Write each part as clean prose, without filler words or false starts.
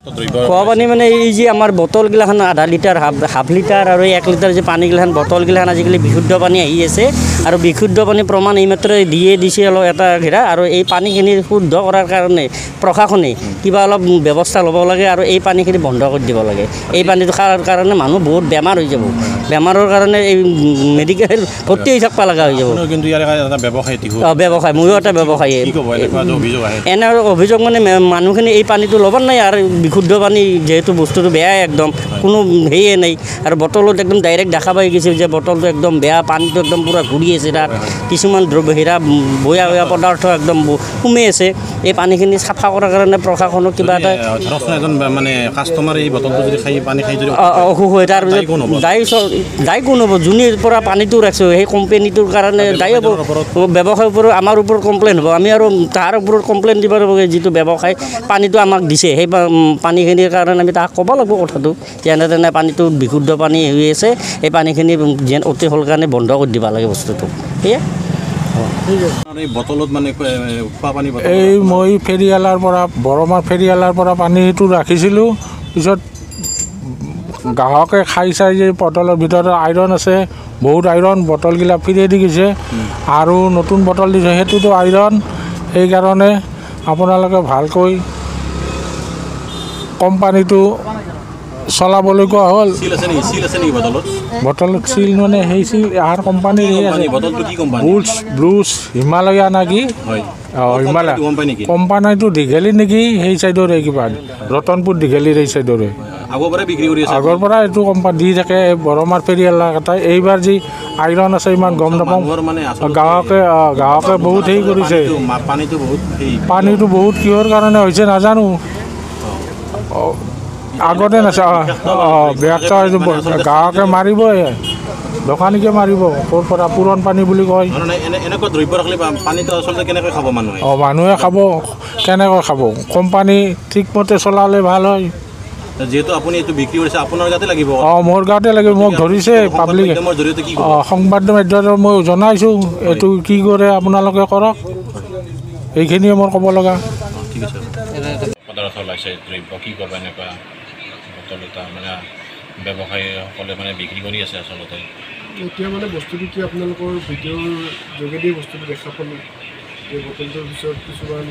খোৱা পানী মানে এই যে আমাৰ বটলগিলাখান আধা লিটাৰ হাফ লিটাৰ আৰু 1 লিটাৰ যে পানীগিলাখান বটলগিলাখান আজিকালি বিশুদ্ধ পানী আহি আছে আৰু বিশুদ্ধ পানী প্ৰমাণ এইমাত্ৰ দিছে অলপ এটা ঘেৰা আৰু এই পানীখিনি শুদ্ধ কৰাৰ কাৰণে প্ৰশাসনে কিবা অলপ ব্যৱস্থা ল'ব লাগে আৰু এই পানীখিনি বন্ধ কৰি দিব লাগে। এই পানীটো খোৱাৰ কাৰণে মানুহ বহুত বেমাৰ হৈ যাব। বেমাৰৰ কাৰণে এই মেডিকেল ভৰ্তি হৈ থাকিব লগা হৈ যাব। কিন্তু ইয়াৰ এটা ব্যৱসায় ব্যৱসায় ময়ো এটা ব্যৱসায়ী। এনে অভিযোগ মানে মানুহখিনি এই পানীটো ল'ব নাই আৰু বিশুদ্ধ পানী যেহেতু বস্তুটো বেয়াই একদম কোনো হেয়ে নাই আৰু বটলত একদম ডাইৰেক্ট দেখা পাই গৈছে যে বটলটো একদম বেয়া পানীটো একদম পূৰা ঘূৰি আছে তাত কিছুমান বয়া পদাৰ্থ একদম সোমাই আছে। এই পানীখিনি চাফা কৰাৰ কাৰণে প্ৰশাসনক কিবা এটা এজন মানে কাষ্টমাৰে এই বটলটো যদি খাই পানী খাই যদি অসুখ হয় তাৰপিছত দায়ী কোন হ'ব? যোনে পৰা পানীটো ৰাখিছোঁ সেই কোম্পানীটোৰ কাৰণে দায়ী হ'ব। ব্যৱসায়ৰ ওপৰত আমাৰ ওপৰত কমপ্লেইন হ'ব। আমি আৰু তাৰ ওপৰত কমপ্লেইন দিব লাগিব যিটো ব্যৱসায় পানীটো আমাক দিছে সেই পানীখিনিৰ কাৰণে আমি তাক ক'ব লাগিব কথাটো যেনে তেনে পানীটো বিশুদ্ধ পানী হৈ আছে এই পানীখিনি যেন অতি সোনকালে বন্ধ কৰি দিব লাগে বস্তুটো সেয়ে। বটলত মানে খোৱা পানী এই মই ফেৰিয়ালাৰ পৰা বৰমাৰ ফেৰিয়ালাৰ পৰা পানীটো ৰাখিছিলোঁ। পিছত গ্ৰাহকে খাই চাই যে বটলৰ ভিতৰত আইৰণ আছে বহুত আইৰণ বটলগিলা ফিৰাই দি গৈছে আৰু নতুন বটল দিছে সেইটোতো আইৰণ। সেইকাৰণে আপোনালোকে ভালকৈ কোম্পানীটো চলাবলৈ কোৱা হ'ল। বটলত চিল মানে সেই চিল এহাৰ কোম্পানীৰ ব্লুজ হিমালয়া নেকি? হিমালয়া কোম্পানীটো দীঘলী নেকি সেই চাইডৰে কিবা ৰতনপুৰ দীঘলীৰ এই চাইডৰে আগৰ পৰা এইটো কোম্পানী দি থাকে। বৰমাৰ ফেৰিয়ালা এটাই এইবাৰ যি আইৰণ আছে ইমান গম নাপাওঁ। গ্ৰাহকে বহুত হেৰি কৰিছে। পানীটো বহুত কিহৰ কাৰণে হৈছে নাজানো। আগতে বেয়া গ্ৰাহকে মাৰিবই দোকানীকে মাৰিব ক'ৰ পৰা পুৰণ পানী বুলি কয়। মানুহে খাব কেনেকৈ খাব? কোম্পানী ঠিকমতে চলালে ভাল হয়। যিহেতু আপুনি এইটো বিক্ৰী কৰিছে আপোনাৰ গাতে লাগিব। মোৰ গাতে লাগিব। মোক ধৰিছে পাব্লিক সংবাদ মাধ্যমত মই জনাইছোঁ এইটো কি কৰে আপোনালোকে কৰক। এইখিনিয়ে মোৰ ক'ব লগা। ঠিক আছে। পদাৰ্থ ওলাইছে দ্ৰব্য কি কৰিব এনেকুৱা বটল এটা মানে ব্যৱসায়ীসকলে মানে বিক্ৰী কৰি আছে আচলতে। এতিয়া মানে বস্তুটো কি আপোনালোকৰ ভিডিঅ'ৰ যোগেদি বস্তুটো দেখা পালোঁ যে বটলটোৰ পিছত কিছুমান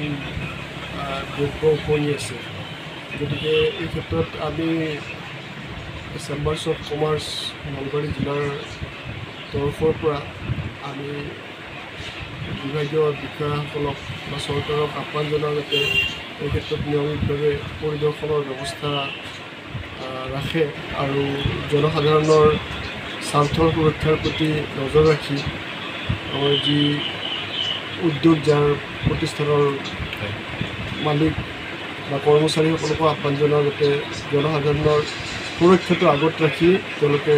দ্ৰব্য উপঙি আছে। গতিকে এই ক্ষেত্ৰত আমি চেম্বাৰ্ছ অফ কমাৰ্চ নলবাৰী জিলাৰ তৰফৰ পৰা আমি বিভাগীয় বিষয়াসকলক বা চৰকাৰক আহ্বান জনাওঁ যাতে এই ক্ষেত্ৰত নিয়মিতভাৱে পৰিদৰ্শনৰ ব্যৱস্থা ৰাখে আৰু জনসাধাৰণৰ স্বাৰ্থৰ সুৰক্ষাৰ প্ৰতি নজৰ ৰাখি আমাৰ যি উদ্যোগ যাৰ প্ৰতিষ্ঠানৰ মালিক বা কৰ্মচাৰীসকলকো আহ্বান জনাওঁ যাতে জনসাধাৰণৰ সুৰক্ষাটো আগত ৰাখি তেওঁলোকে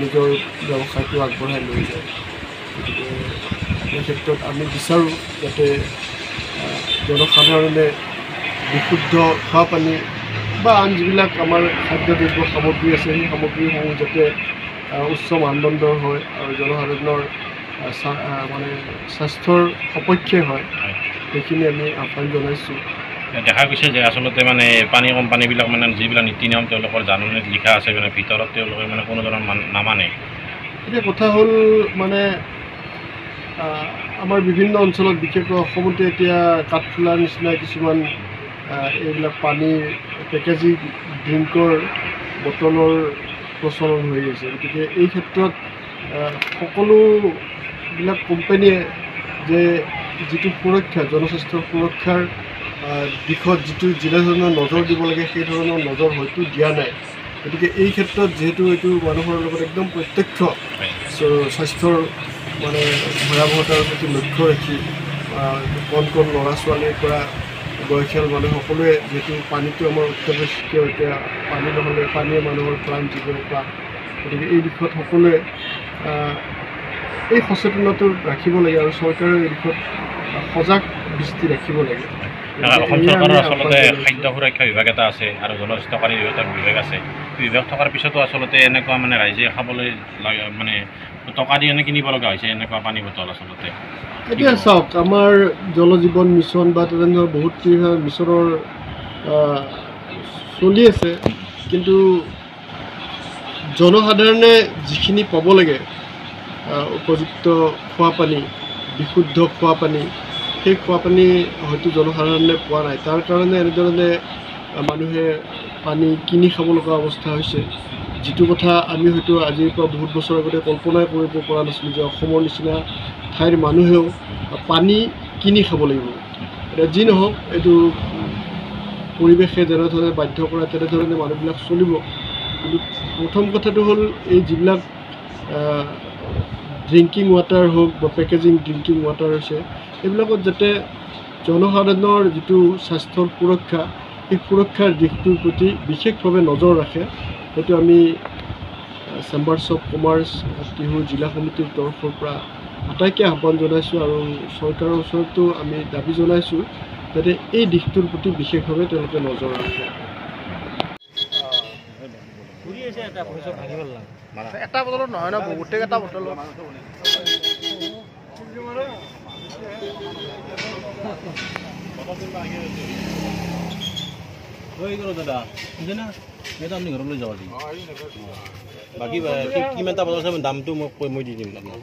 নিজৰ ব্যৱসায়টো আগবঢ়াই লৈ যায়। গতিকে এই ক্ষেত্ৰত আমি বিচাৰোঁ যাতে জনসাধাৰণে বিশুদ্ধ খোৱা পানী বা আন যিবিলাক আমাৰ খাদ্যদ্ৰব্য সামগ্ৰী আছে সেই সামগ্ৰীসমূহ যাতে উচ্চ মানদণ্ডৰ হয় আৰু জনসাধাৰণৰ মানে স্বাস্থ্যৰ সপক্ষে হয় সেইখিনি আমি আহ্বান জনাইছোঁ। দেখা গৈছে যে আচলতে মানে পানী কোম্পানীবিলাক মানে যিবিলাক নীতি নিয়ম তেওঁলোকৰ জাননীত লিখা আছে মানে ভিতৰত তেওঁলোকে মানে কোনো ধৰণৰ নামানে। এতিয়া কথা হ'ল মানে আমাৰ বিভিন্ন অঞ্চলত বিশেষকৈ অসমতে এতিয়া কাঠফুলাৰ নিচিনা কিছুমান এইবিলাক পানীৰ পেকেজিং ড্ৰিংকৰ বটলৰ প্ৰচলন হৈ আছে। গতিকে এই ক্ষেত্ৰত সকলোবিলাক কোম্পানীয়ে যে যিটো সুৰক্ষা জনস্বাস্থ্যৰ সুৰক্ষাৰ দিশত যিটো ধৰণৰ নজৰ দিব লাগে সেই ধৰণৰ নজৰ হয়তো দিয়া নাই। গতিকে এই ক্ষেত্ৰত যিহেতু এইটো মানুহৰ লগত একদম প্ৰত্যক্ষ স্বাস্থ্যৰ মানে ভয়াৱহতাৰ প্ৰতি লক্ষ্য ৰাখি কণ কণ ল'ৰা ছোৱালীৰ পৰা বয়সীয়াল মানুহ সকলোৱে যিহেতু পানীটো আমাৰ অত্যাৱশ্যকীয়। এতিয়া পানী নহ'লে পানীয়ে মানুহৰ প্ৰাণ জীৱন প্ৰাণ। গতিকে এই দিশত সকলোৱে এই সচেতনতা ৰাখিব লাগে আৰু চৰকাৰে এই দিশত সজাগ দৃষ্টি ৰাখিব লাগে। অসম চৰকাৰৰ আচলতে খাদ্য সুৰক্ষা বিভাগ এটা আছে আৰু জনস্বাস্থ্যকাৰী এটা বিভাগ আছে। বিভাগ থকাৰ পিছতো আচলতে এনেকুৱা মানে ৰাইজে খাবলৈ মানে টকা দি কিনিব লগা হৈছে এনেকুৱা পানী বটল আচলতে। এতিয়া চাওক আমাৰ জল জীৱন মিছন বা তেনেধৰণৰ বহুত মিছনৰ চলি আছে, কিন্তু জনসাধাৰণে যিখিনি পাব লাগে উপযুক্ত খোৱা পানী, বিশুদ্ধ খোৱা পানী, সেই খোৱা পানী হয়তো জনসাধাৰণে পোৱা নাই। তাৰ কাৰণে এনেধৰণে মানুহে পানী কিনি খাব লগা অৱস্থা হৈছে, যিটো কথা আমি হয়তো আজিৰ পৰা বহুত বছৰ আগতে কল্পনাই কৰিব পৰা নাছিলোঁ যে অসমৰ নিচিনা ঠাইৰ মানুহেও পানী কিনি খাব লাগিব। এতিয়া যি নহওক, এইটো পৰিৱেশে যেনেধৰণে বাধ্য কৰে তেনেধৰণে মানুহবিলাক চলিব। কিন্তু প্ৰথম কথাটো হ'ল এই যিবিলাক ড্ৰিংকিং ৱাটাৰ হওক বা পেকেজিং ড্ৰিংকিং ৱাটাৰ হৈছে, এইবিলাকত যাতে জনসাধাৰণৰ যিটো স্বাস্থ্যৰ সুৰক্ষা, সেই সুৰক্ষাৰ দিশটোৰ প্ৰতি বিশেষভাৱে নজৰ ৰাখে। সেইটো আমি চেম্বাৰ্ছ অফ কমাৰ্চ টিহু জিলা সমিতিৰ তৰফৰ পৰা আটাইকে আহ্বান জনাইছোঁ আৰু চৰকাৰৰ ওচৰতো আমি দাবী জনাইছোঁ যাতে এই দিশটোৰ প্ৰতি বিশেষভাৱে তেওঁলোকে নজৰ ৰাখে। এটা বটলত নহয় ন, গোটেইকেইটা বটল দাদা না এটা আপুনি ঘৰলৈ যাব দিম। বাকী কিমানটা বটল আছে দামটো মই দি দিম আপোনাক।